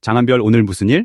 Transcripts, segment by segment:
장한별 오늘 무슨 일?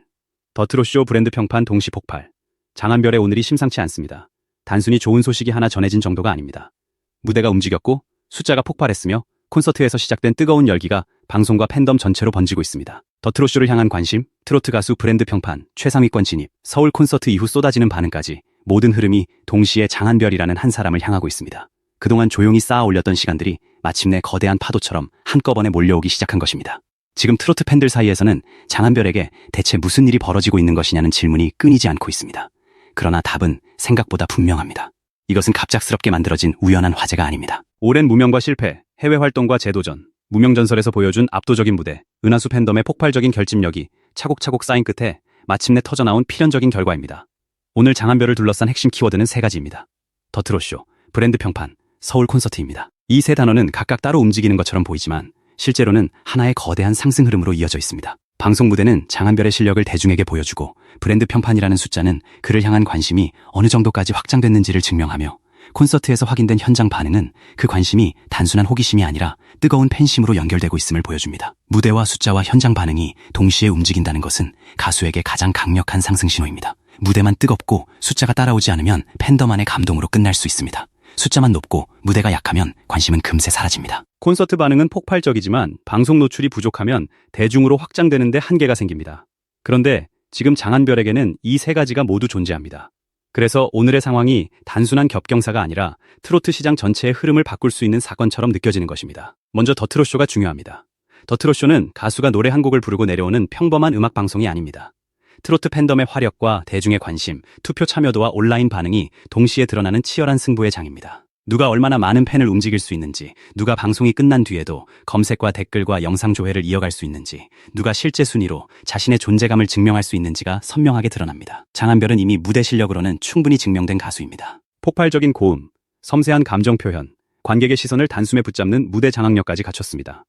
더트롯쇼 브랜드 평판 동시 폭발. 장한별의 오늘이 심상치 않습니다. 단순히 좋은 소식이 하나 전해진 정도가 아닙니다. 무대가 움직였고 숫자가 폭발했으며 콘서트에서 시작된 뜨거운 열기가 방송과 팬덤 전체로 번지고 있습니다. 더트롯쇼를 향한 관심, 트로트 가수 브랜드 평판, 최상위권 진입, 서울 콘서트 이후 쏟아지는 반응까지 모든 흐름이 동시에 장한별이라는 한 사람을 향하고 있습니다. 그동안 조용히 쌓아 올렸던 시간들이 마침내 거대한 파도처럼 한꺼번에 몰려오기 시작한 것입니다. 지금 트로트 팬들 사이에서는 장한별에게 대체 무슨 일이 벌어지고 있는 것이냐는 질문이 끊이지 않고 있습니다. 그러나 답은 생각보다 분명합니다. 이것은 갑작스럽게 만들어진 우연한 화제가 아닙니다. 오랜 무명과 실패, 해외 활동과 재도전, 무명전설에서 보여준 압도적인 무대, 은하수 팬덤의 폭발적인 결집력이 차곡차곡 쌓인 끝에 마침내 터져나온 필연적인 결과입니다. 오늘 장한별을 둘러싼 핵심 키워드는 세 가지입니다. 더트롯쇼, 브랜드 평판, 서울 콘서트입니다. 이 세 단어는 각각 따로 움직이는 것처럼 보이지만 실제로는 하나의 거대한 상승 흐름으로 이어져 있습니다. 방송 무대는 장한별의 실력을 대중에게 보여주고 브랜드 평판이라는 숫자는 그를 향한 관심이 어느 정도까지 확장됐는지를 증명하며 콘서트에서 확인된 현장 반응은 그 관심이 단순한 호기심이 아니라 뜨거운 팬심으로 연결되고 있음을 보여줍니다. 무대와 숫자와 현장 반응이 동시에 움직인다는 것은 가수에게 가장 강력한 상승 신호입니다. 무대만 뜨겁고 숫자가 따라오지 않으면 팬덤 안의 감동으로 끝날 수 있습니다. 숫자만 높고 무대가 약하면 관심은 금세 사라집니다. 콘서트 반응은 폭발적이지만 방송 노출이 부족하면 대중으로 확장되는 데 한계가 생깁니다. 그런데 지금 장한별에게는 이 세 가지가 모두 존재합니다. 그래서 오늘의 상황이 단순한 겹경사가 아니라 트로트 시장 전체의 흐름을 바꿀 수 있는 사건처럼 느껴지는 것입니다. 먼저 더트롯쇼가 중요합니다. 더트롯쇼는 가수가 노래 한 곡을 부르고 내려오는 평범한 음악 방송이 아닙니다. 트로트 팬덤의 화력과 대중의 관심, 투표 참여도와 온라인 반응이 동시에 드러나는 치열한 승부의 장입니다. 누가 얼마나 많은 팬을 움직일 수 있는지, 누가 방송이 끝난 뒤에도 검색과 댓글과 영상 조회를 이어갈 수 있는지, 누가 실제 순위로 자신의 존재감을 증명할 수 있는지가 선명하게 드러납니다. 장한별은 이미 무대 실력으로는 충분히 증명된 가수입니다. 폭발적인 고음, 섬세한 감정 표현, 관객의 시선을 단숨에 붙잡는 무대 장악력까지 갖췄습니다.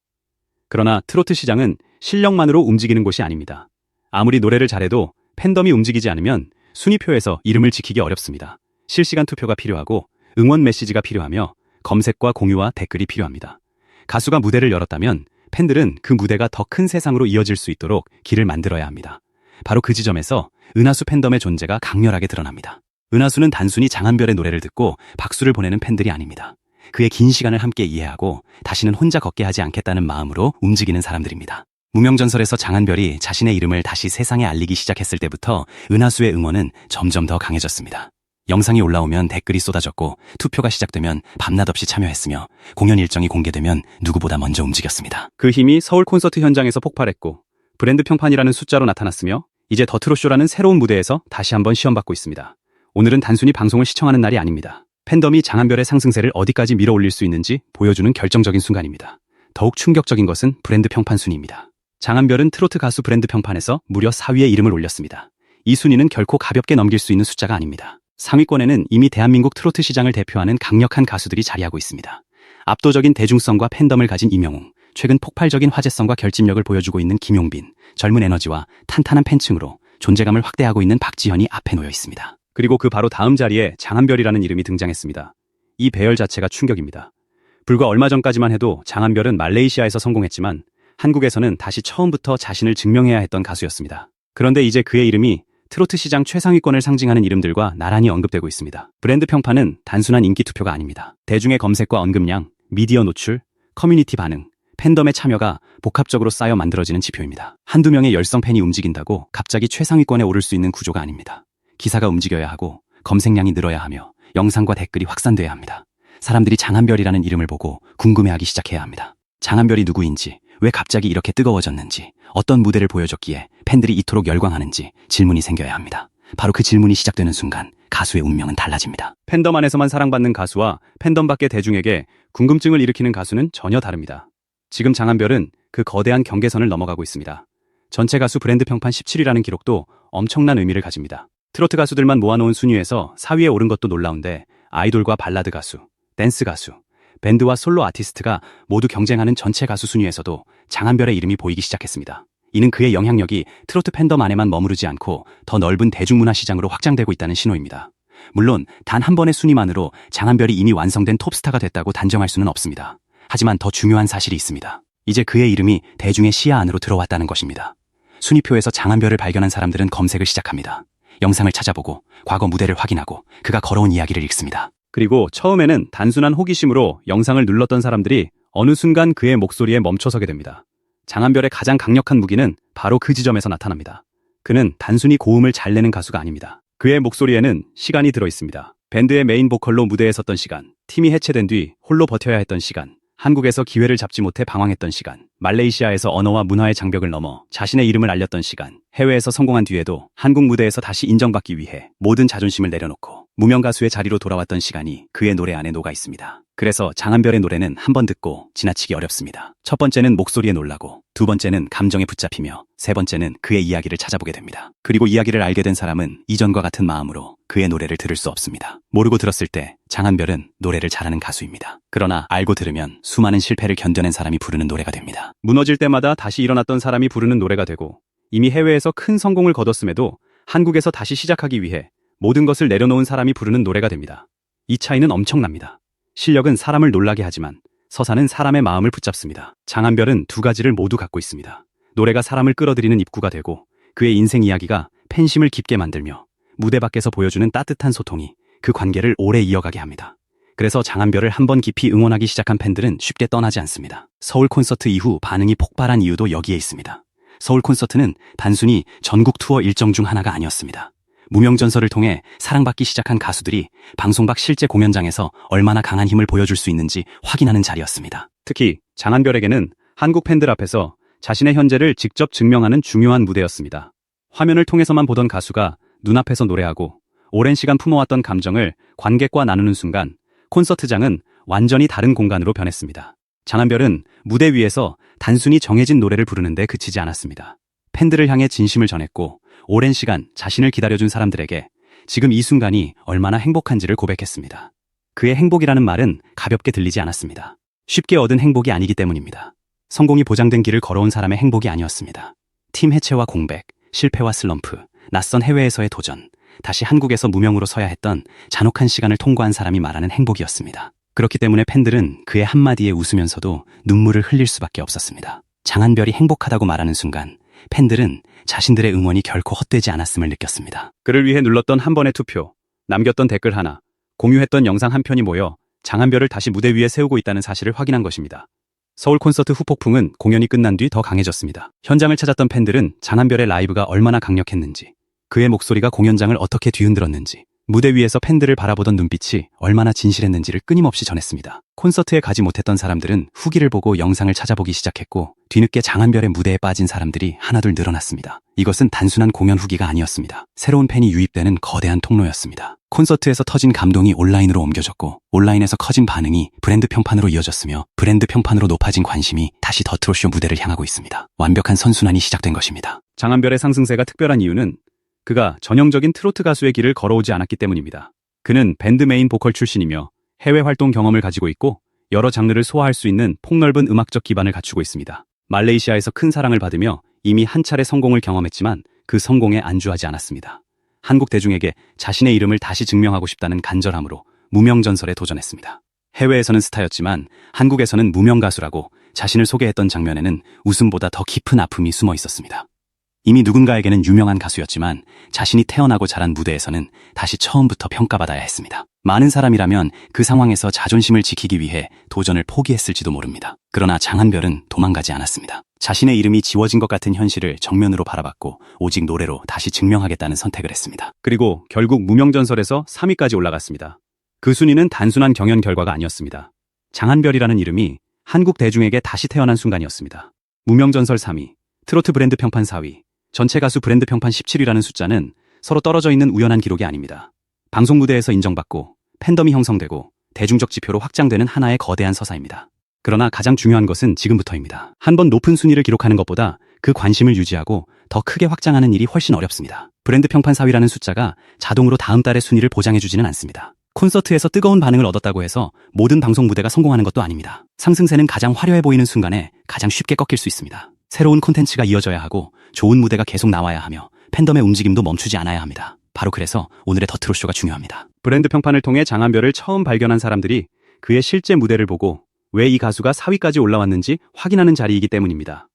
그러나 트로트 시장은 실력만으로 움직이는 곳이 아닙니다. 아무리 노래를 잘해도 팬덤이 움직이지 않으면 순위표에서 이름을 지키기 어렵습니다. 실시간 투표가 필요하고 응원 메시지가 필요하며 검색과 공유와 댓글이 필요합니다. 가수가 무대를 열었다면 팬들은 그 무대가 더 큰 세상으로 이어질 수 있도록 길을 만들어야 합니다. 바로 그 지점에서 은하수 팬덤의 존재가 강렬하게 드러납니다. 은하수는 단순히 장한별의 노래를 듣고 박수를 보내는 팬들이 아닙니다. 그의 긴 시간을 함께 이해하고 다시는 혼자 걷게 하지 않겠다는 마음으로 움직이는 사람들입니다. 무명전설에서 장한별이 자신의 이름을 다시 세상에 알리기 시작했을 때부터 은하수의 응원은 점점 더 강해졌습니다. 영상이 올라오면 댓글이 쏟아졌고 투표가 시작되면 밤낮 없이 참여했으며 공연 일정이 공개되면 누구보다 먼저 움직였습니다. 그 힘이 서울 콘서트 현장에서 폭발했고 브랜드 평판이라는 숫자로 나타났으며 이제 더트롯쇼라는 새로운 무대에서 다시 한번 시험받고 있습니다. 오늘은 단순히 방송을 시청하는 날이 아닙니다. 팬덤이 장한별의 상승세를 어디까지 밀어올릴 수 있는지 보여주는 결정적인 순간입니다. 더욱 충격적인 것은 브랜드 평판 순위입니다. 장한별은 트로트 가수 브랜드 평판에서 무려 4위에 이름을 올렸습니다. 이 순위는 결코 가볍게 넘길 수 있는 숫자가 아닙니다. 상위권에는 이미 대한민국 트로트 시장을 대표하는 강력한 가수들이 자리하고 있습니다. 압도적인 대중성과 팬덤을 가진 임영웅, 최근 폭발적인 화제성과 결집력을 보여주고 있는 김용빈, 젊은 에너지와 탄탄한 팬층으로 존재감을 확대하고 있는 박지현이 앞에 놓여 있습니다. 그리고 그 바로 다음 자리에 장한별이라는 이름이 등장했습니다. 이 배열 자체가 충격입니다. 불과 얼마 전까지만 해도 장한별은 말레이시아에서 성공했지만 한국에서는 다시 처음부터 자신을 증명해야 했던 가수였습니다. 그런데 이제 그의 이름이 트로트 시장 최상위권을 상징하는 이름들과 나란히 언급되고 있습니다. 브랜드 평판은 단순한 인기 투표가 아닙니다. 대중의 검색과 언급량, 미디어 노출, 커뮤니티 반응, 팬덤의 참여가 복합적으로 쌓여 만들어지는 지표입니다. 한두 명의 열성 팬이 움직인다고 갑자기 최상위권에 오를 수 있는 구조가 아닙니다. 기사가 움직여야 하고 검색량이 늘어야 하며 영상과 댓글이 확산돼야 합니다. 사람들이 장한별이라는 이름을 보고 궁금해하기 시작해야 합니다. 장한별이 누구인지, 왜 갑자기 이렇게 뜨거워졌는지, 어떤 무대를 보여줬기에 팬들이 이토록 열광하는지 질문이 생겨야 합니다. 바로 그 질문이 시작되는 순간 가수의 운명은 달라집니다. 팬덤 안에서만 사랑받는 가수와 팬덤 밖의 대중에게 궁금증을 일으키는 가수는 전혀 다릅니다. 지금 장한별은 그 거대한 경계선을 넘어가고 있습니다. 전체 가수 브랜드 평판 17위라는 기록도 엄청난 의미를 가집니다. 트로트 가수들만 모아놓은 순위에서 4위에 오른 것도 놀라운데 아이돌과 발라드 가수, 댄스 가수, 밴드와 솔로 아티스트가 모두 경쟁하는 전체 가수 순위에서도 장한별의 이름이 보이기 시작했습니다. 이는 그의 영향력이 트로트 팬덤 안에만 머무르지 않고 더 넓은 대중문화 시장으로 확장되고 있다는 신호입니다. 물론 단 한 번의 순위만으로 장한별이 이미 완성된 톱스타가 됐다고 단정할 수는 없습니다. 하지만 더 중요한 사실이 있습니다. 이제 그의 이름이 대중의 시야 안으로 들어왔다는 것입니다. 순위표에서 장한별을 발견한 사람들은 검색을 시작합니다. 영상을 찾아보고 과거 무대를 확인하고 그가 걸어온 이야기를 읽습니다. 그리고 처음에는 단순한 호기심으로 영상을 눌렀던 사람들이 어느 순간 그의 목소리에 멈춰서게 됩니다. 장한별의 가장 강력한 무기는 바로 그 지점에서 나타납니다. 그는 단순히 고음을 잘 내는 가수가 아닙니다. 그의 목소리에는 시간이 들어 있습니다. 밴드의 메인 보컬로 무대에 섰던 시간, 팀이 해체된 뒤 홀로 버텨야 했던 시간, 한국에서 기회를 잡지 못해 방황했던 시간, 말레이시아에서 언어와 문화의 장벽을 넘어 자신의 이름을 알렸던 시간, 해외에서 성공한 뒤에도 한국 무대에서 다시 인정받기 위해 모든 자존심을 내려놓고 무명 가수의 자리로 돌아왔던 시간이 그의 노래 안에 녹아 있습니다. 그래서 장한별의 노래는 한 번 듣고 지나치기 어렵습니다. 첫 번째는 목소리에 놀라고, 두 번째는 감정에 붙잡히며, 세 번째는 그의 이야기를 찾아보게 됩니다. 그리고 이야기를 알게 된 사람은 이전과 같은 마음으로 그의 노래를 들을 수 없습니다. 모르고 들었을 때 장한별은 노래를 잘하는 가수입니다. 그러나 알고 들으면 수많은 실패를 견뎌낸 사람이 부르는 노래가 됩니다. 무너질 때마다 다시 일어났던 사람이 부르는 노래가 되고, 이미 해외에서 큰 성공을 거뒀음에도 한국에서 다시 시작하기 위해 모든 것을 내려놓은 사람이 부르는 노래가 됩니다. 이 차이는 엄청납니다. 실력은 사람을 놀라게 하지만 서사는 사람의 마음을 붙잡습니다. 장한별은 두 가지를 모두 갖고 있습니다. 노래가 사람을 끌어들이는 입구가 되고, 그의 인생 이야기가 팬심을 깊게 만들며 무대 밖에서 보여주는 따뜻한 소통이 그 관계를 오래 이어가게 합니다. 그래서 장한별을 한번 깊이 응원하기 시작한 팬들은 쉽게 떠나지 않습니다. 서울 콘서트 이후 반응이 폭발한 이유도 여기에 있습니다. 서울 콘서트는 단순히 전국 투어 일정 중 하나가 아니었습니다. 무명전설을 통해 사랑받기 시작한 가수들이 방송 밖 실제 공연장에서 얼마나 강한 힘을 보여줄 수 있는지 확인하는 자리였습니다. 특히 장한별에게는 한국 팬들 앞에서 자신의 현재를 직접 증명하는 중요한 무대였습니다. 화면을 통해서만 보던 가수가 눈앞에서 노래하고 오랜 시간 품어왔던 감정을 관객과 나누는 순간 콘서트장은 완전히 다른 공간으로 변했습니다. 장한별은 무대 위에서 단순히 정해진 노래를 부르는데 그치지 않았습니다. 팬들을 향해 진심을 전했고, 오랜 시간 자신을 기다려준 사람들에게 지금 이 순간이 얼마나 행복한지를 고백했습니다. 그의 행복이라는 말은 가볍게 들리지 않았습니다. 쉽게 얻은 행복이 아니기 때문입니다. 성공이 보장된 길을 걸어온 사람의 행복이 아니었습니다. 팀 해체와 공백, 실패와 슬럼프, 낯선 해외에서의 도전, 다시 한국에서 무명으로 서야 했던 잔혹한 시간을 통과한 사람이 말하는 행복이었습니다. 그렇기 때문에 팬들은 그의 한마디에 웃으면서도 눈물을 흘릴 수밖에 없었습니다. 장한별이 행복하다고 말하는 순간 팬들은 자신들의 응원이 결코 헛되지 않았음을 느꼈습니다. 그를 위해 눌렀던 한 번의 투표, 남겼던 댓글 하나, 공유했던 영상 한 편이 모여 장한별을 다시 무대 위에 세우고 있다는 사실을 확인한 것입니다. 서울 콘서트 후폭풍은 공연이 끝난 뒤 더 강해졌습니다. 현장을 찾았던 팬들은 장한별의 라이브가 얼마나 강력했는지, 그의 목소리가 공연장을 어떻게 뒤흔들었는지, 무대 위에서 팬들을 바라보던 눈빛이 얼마나 진실했는지를 끊임없이 전했습니다. 콘서트에 가지 못했던 사람들은 후기를 보고 영상을 찾아보기 시작했고, 뒤늦게 장한별의 무대에 빠진 사람들이 하나둘 늘어났습니다. 이것은 단순한 공연 후기가 아니었습니다. 새로운 팬이 유입되는 거대한 통로였습니다. 콘서트에서 터진 감동이 온라인으로 옮겨졌고, 온라인에서 커진 반응이 브랜드 평판으로 이어졌으며, 브랜드 평판으로 높아진 관심이 다시 더 트롯쇼 무대를 향하고 있습니다. 완벽한 선순환이 시작된 것입니다. 장한별의 상승세가 특별한 이유는 그가 전형적인 트로트 가수의 길을 걸어오지 않았기 때문입니다. 그는 밴드 메인 보컬 출신이며 해외 활동 경험을 가지고 있고, 여러 장르를 소화할 수 있는 폭넓은 음악적 기반을 갖추고 있습니다. 말레이시아에서 큰 사랑을 받으며 이미 한 차례 성공을 경험했지만 그 성공에 안주하지 않았습니다. 한국 대중에게 자신의 이름을 다시 증명하고 싶다는 간절함으로 무명전설에 도전했습니다. 해외에서는 스타였지만 한국에서는 무명 가수라고 자신을 소개했던 장면에는 웃음보다 더 깊은 아픔이 숨어 있었습니다. 이미 누군가에게는 유명한 가수였지만 자신이 태어나고 자란 무대에서는 다시 처음부터 평가받아야 했습니다. 많은 사람이라면 그 상황에서 자존심을 지키기 위해 도전을 포기했을지도 모릅니다. 그러나 장한별은 도망가지 않았습니다. 자신의 이름이 지워진 것 같은 현실을 정면으로 바라봤고 오직 노래로 다시 증명하겠다는 선택을 했습니다. 그리고 결국 무명전설에서 3위까지 올라갔습니다. 그 순위는 단순한 경연 결과가 아니었습니다. 장한별이라는 이름이 한국 대중에게 다시 태어난 순간이었습니다. 무명전설 3위, 트로트 브랜드 평판 4위, 전체 가수 브랜드 평판 17위라는 숫자는 서로 떨어져 있는 우연한 기록이 아닙니다. 방송 무대에서 인정받고 팬덤이 형성되고 대중적 지표로 확장되는 하나의 거대한 서사입니다. 그러나 가장 중요한 것은 지금부터입니다. 한 번 높은 순위를 기록하는 것보다 그 관심을 유지하고 더 크게 확장하는 일이 훨씬 어렵습니다. 브랜드 평판 4위라는 숫자가 자동으로 다음 달의 순위를 보장해주지는 않습니다. 콘서트에서 뜨거운 반응을 얻었다고 해서 모든 방송 무대가 성공하는 것도 아닙니다. 상승세는 가장 화려해 보이는 순간에 가장 쉽게 꺾일 수 있습니다. 새로운 콘텐츠가 이어져야 하고 좋은 무대가 계속 나와야 하며 팬덤의 움직임도 멈추지 않아야 합니다. 바로 그래서 오늘의 더 트롯쇼가 중요합니다. 브랜드 평판을 통해 장한별을 처음 발견한 사람들이 그의 실제 무대를 보고 왜 이 가수가 4위까지 올라왔는지 확인하는 자리이기 때문입니다.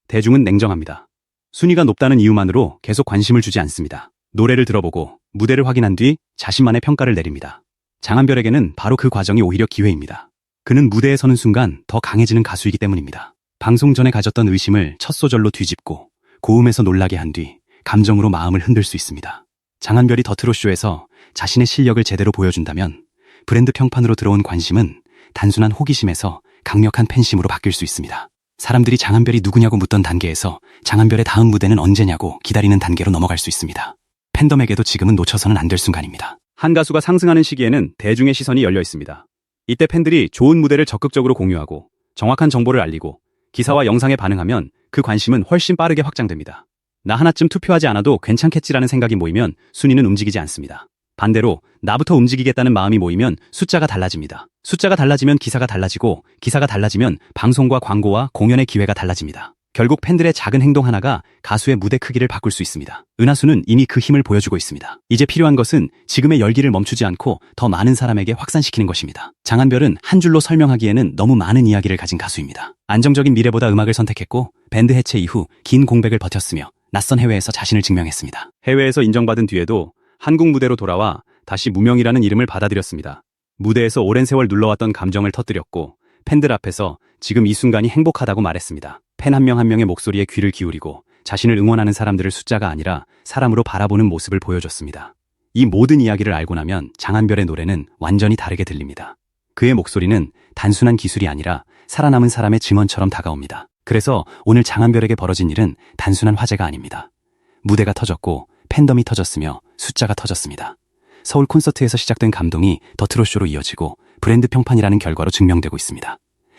대중은 냉정합니다. 순위가 높다는 이유만으로 계속 관심을 주지 않습니다. 노래를 들어보고 무대를 확인한 뒤 자신만의 평가를 내립니다. 장한별에게는 바로 그 과정이 오히려 기회입니다. 그는 무대에 서는 순간 더 강해지는 가수이기 때문입니다. 방송 전에 가졌던 의심을 첫 소절로 뒤집고 고음에서 놀라게 한 뒤 감정으로 마음을 흔들 수 있습니다. 장한별이 더 트롯쇼에서 자신의 실력을 제대로 보여준다면 브랜드 평판으로 들어온 관심은 단순한 호기심에서 강력한 팬심으로 바뀔 수 있습니다. 사람들이 장한별이 누구냐고 묻던 단계에서 장한별의 다음 무대는 언제냐고 기다리는 단계로 넘어갈 수 있습니다. 팬덤에게도 지금은 놓쳐서는 안 될 순간입니다. 한 가수가 상승하는 시기에는 대중의 시선이 열려 있습니다. 이때 팬들이 좋은 무대를 적극적으로 공유하고 정확한 정보를 알리고 기사와 영상에 반응하면 그 관심은 훨씬 빠르게 확장됩니다. 나 하나쯤 투표하지 않아도 괜찮겠지라는 생각이 모이면 순위는 움직이지 않습니다. 반대로 나부터 움직이겠다는 마음이 모이면 숫자가 달라집니다. 숫자가 달라지면 기사가 달라지고 기사가 달라지면 방송과 광고와 공연의 기회가 달라집니다. 결국 팬들의 작은 행동 하나가 가수의 무대 크기를 바꿀 수 있습니다. 은하수는 이미 그 힘을 보여주고 있습니다. 이제 필요한 것은 지금의 열기를 멈추지 않고 더 많은 사람에게 확산시키는 것입니다. 장한별은 한 줄로 설명하기에는 너무 많은 이야기를 가진 가수입니다. 안정적인 미래보다 음악을 선택했고 밴드 해체 이후 긴 공백을 버텼으며 낯선 해외에서 자신을 증명했습니다. 해외에서 인정받은 뒤에도 한국 무대로 돌아와 다시 무명이라는 이름을 받아들였습니다. 무대에서 오랜 세월 눌러왔던 감정을 터뜨렸고 팬들 앞에서 지금 이 순간이 행복하다고 말했습니다. 팬 한 명 한 명의 목소리에 귀를 기울이고 자신을 응원하는 사람들을 숫자가 아니라 사람으로 바라보는 모습을 보여줬습니다. 이 모든 이야기를 알고 나면 장한별의 노래는 완전히 다르게 들립니다. 그의 목소리는 단순한 기술이 아니라 살아남은 사람의 증언처럼 다가옵니다. 그래서 오늘 장한별에게 벌어진 일은 단순한 화제가 아닙니다. 무대가 터졌고 팬덤이 터졌으며 숫자가 터졌습니다. 서울 콘서트에서 시작된 감동이 더 트롯쇼로 이어지고 브랜드 평판이라는 결과로 증명되고 있습니다.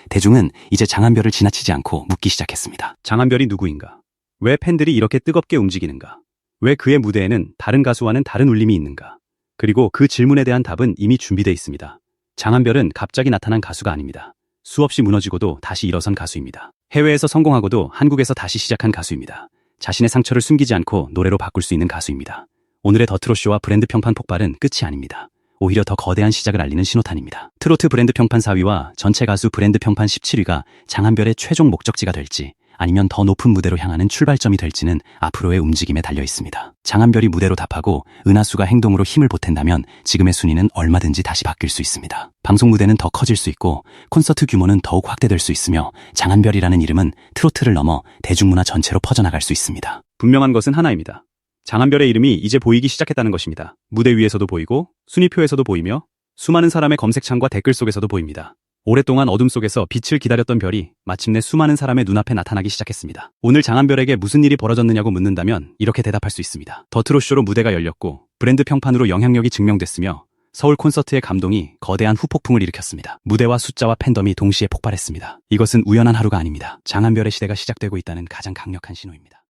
대중은 이제 장한별을 지나치지 않고 묻기 시작했습니다. 장한별이 누구인가? 왜 팬들이 이렇게 뜨겁게 움직이는가? 왜 그의 무대에는 다른 가수와는 다른 울림이 있는가? 그리고 그 질문에 대한 답은 이미 준비되어 있습니다. 장한별은 갑자기 나타난 가수가 아닙니다. 수없이 무너지고도 다시 일어선 가수입니다. 해외에서 성공하고도 한국에서 다시 시작한 가수입니다. 자신의 상처를 숨기지 않고 노래로 바꿀 수 있는 가수입니다. 오늘의 더 트롯쇼와 브랜드 평판 폭발은 끝이 아닙니다. 오히려 더 거대한 시작을 알리는 신호탄입니다. 트로트 브랜드 평판 4위와 전체 가수 브랜드 평판 17위가 장한별의 최종 목적지가 될지 아니면 더 높은 무대로 향하는 출발점이 될지는 앞으로의 움직임에 달려 있습니다. 장한별이 무대로 답하고 은하수가 행동으로 힘을 보탠다면 지금의 순위는 얼마든지 다시 바뀔 수 있습니다. 방송 무대는 더 커질 수 있고 콘서트 규모는 더욱 확대될 수 있으며 장한별이라는 이름은 트로트를 넘어 대중문화 전체로 퍼져나갈 수 있습니다. 분명한 것은 하나입니다. 장한별의 이름이 이제 보이기 시작했다는 것입니다. 무대 위에서도 보이고 순위표에서도 보이며 수많은 사람의 검색창과 댓글 속에서도 보입니다. 오랫동안 어둠 속에서 빛을 기다렸던 별이 마침내 수많은 사람의 눈앞에 나타나기 시작했습니다. 오늘 장한별에게 무슨 일이 벌어졌느냐고 묻는다면 이렇게 대답할 수 있습니다. 더 트롯쇼로 무대가 열렸고 브랜드 평판으로 영향력이 증명됐으며 서울 콘서트의 감동이 거대한 후폭풍을 일으켰습니다. 무대와 숫자와 팬덤이 동시에 폭발했습니다. 이것은 우연한 하루가 아닙니다. 장한별의 시대가 시작되고 있다는 가장 강력한 신호입니다.